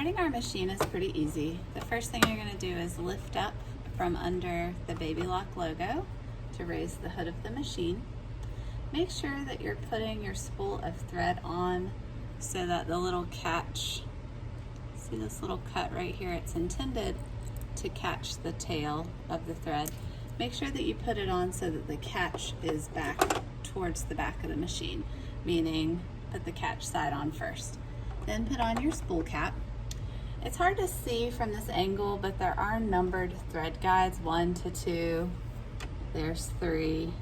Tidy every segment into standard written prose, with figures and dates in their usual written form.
Starting our machine is pretty easy. The first thing you're going to do is lift up from under the Babylock logo to raise the hood of the machine. Make sure that you're putting your spool of thread on so that the little catch, see this little cut right here, it's intended to catch the tail of the thread. Make sure that you put it on so that the catch is back towards the back of the machine, meaning put the catch side on first. Then put on your spool cap. It's hard to see from this angle, but there are numbered thread guides, 1 to 2, there's 3,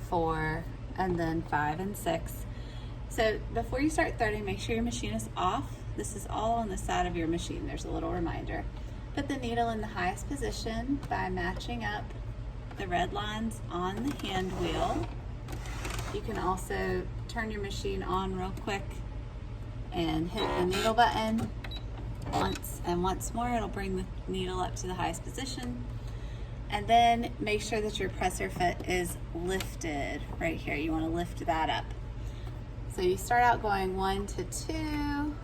4, and then 5 and 6. So before you start threading, make sure your machine is off. This is all on the side of your machine. There's a little reminder. Put the needle in the highest position by matching up the red lines on the hand wheel. You can also turn your machine on real quick and hit the needle button once, and once more it'll bring the needle up to the highest position. And then make sure that your presser foot is lifted right here. You want to lift that up. So you start out going 1 to 2,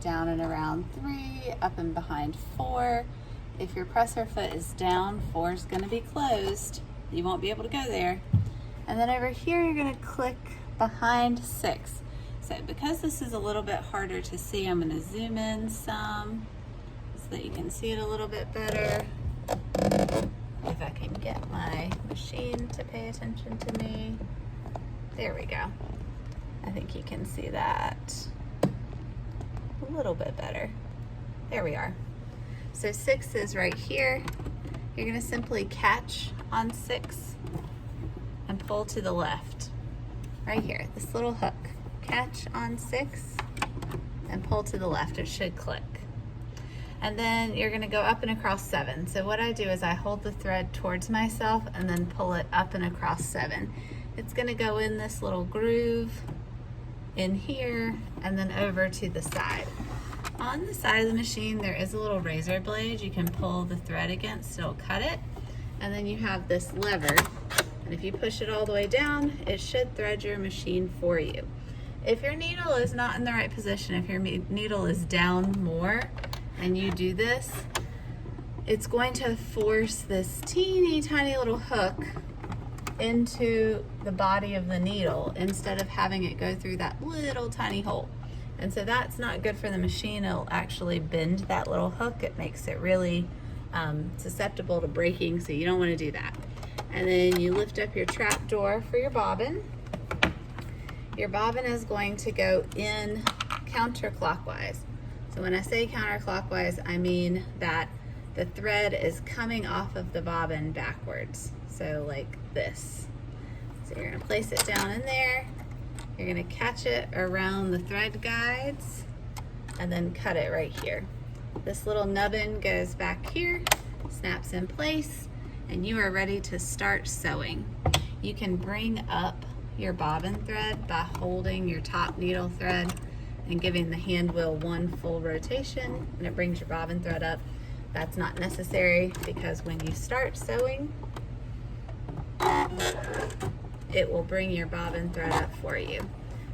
down and around 3, up and behind 4. If your presser foot is down, 4 is going to be closed. You won't be able to go there. And then over here, you're going to click behind 6. So because this is a little bit harder to see, I'm going to zoom in some so that you can see it a little bit better. If I can get my machine to pay attention to me. There we go. I think you can see that a little bit better. There we are. So 6 is right here. You're going to simply catch on 6 and pull to the left. Right here, this little hook. Catch on 6 and pull to the left. It should click. And then you're going to go up and across 7. So what I do is I hold the thread towards myself and then pull it up and across 7. It's going to go in this little groove in here and then over to the side. On the side of the machine there is a little razor blade you can pull the thread against, it'll cut it. And then you have this lever, and if you push it all the way down, it should thread your machine for you. If your needle is not in the right position, if your needle is down more and you do this, it's going to force this teeny tiny little hook into the body of the needle instead of having it go through that little tiny hole. And so that's not good for the machine. It'll actually bend that little hook. It makes it really susceptible to breaking, so you don't want to do that. And then you lift up your trap door for your bobbin. Your bobbin is going to go in counterclockwise. So when I say counterclockwise, I mean that the thread is coming off of the bobbin backwards. So like this. So you're going to place it down in there. You're going to catch it around the thread guides and then cut it right here. This little nubbin goes back here, snaps in place, and you are ready to start sewing. You can bring up your bobbin thread by holding your top needle thread and giving the hand wheel one full rotation, and it brings your bobbin thread up. That's not necessary because when you start sewing, it will bring your bobbin thread up for you.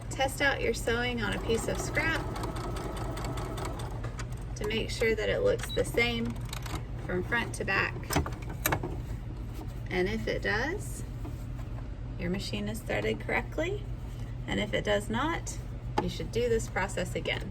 Test out your sewing on a piece of scrap to make sure that it looks the same from front to back. And if it does, your machine is threaded correctly. And if it does not, you should do this process again.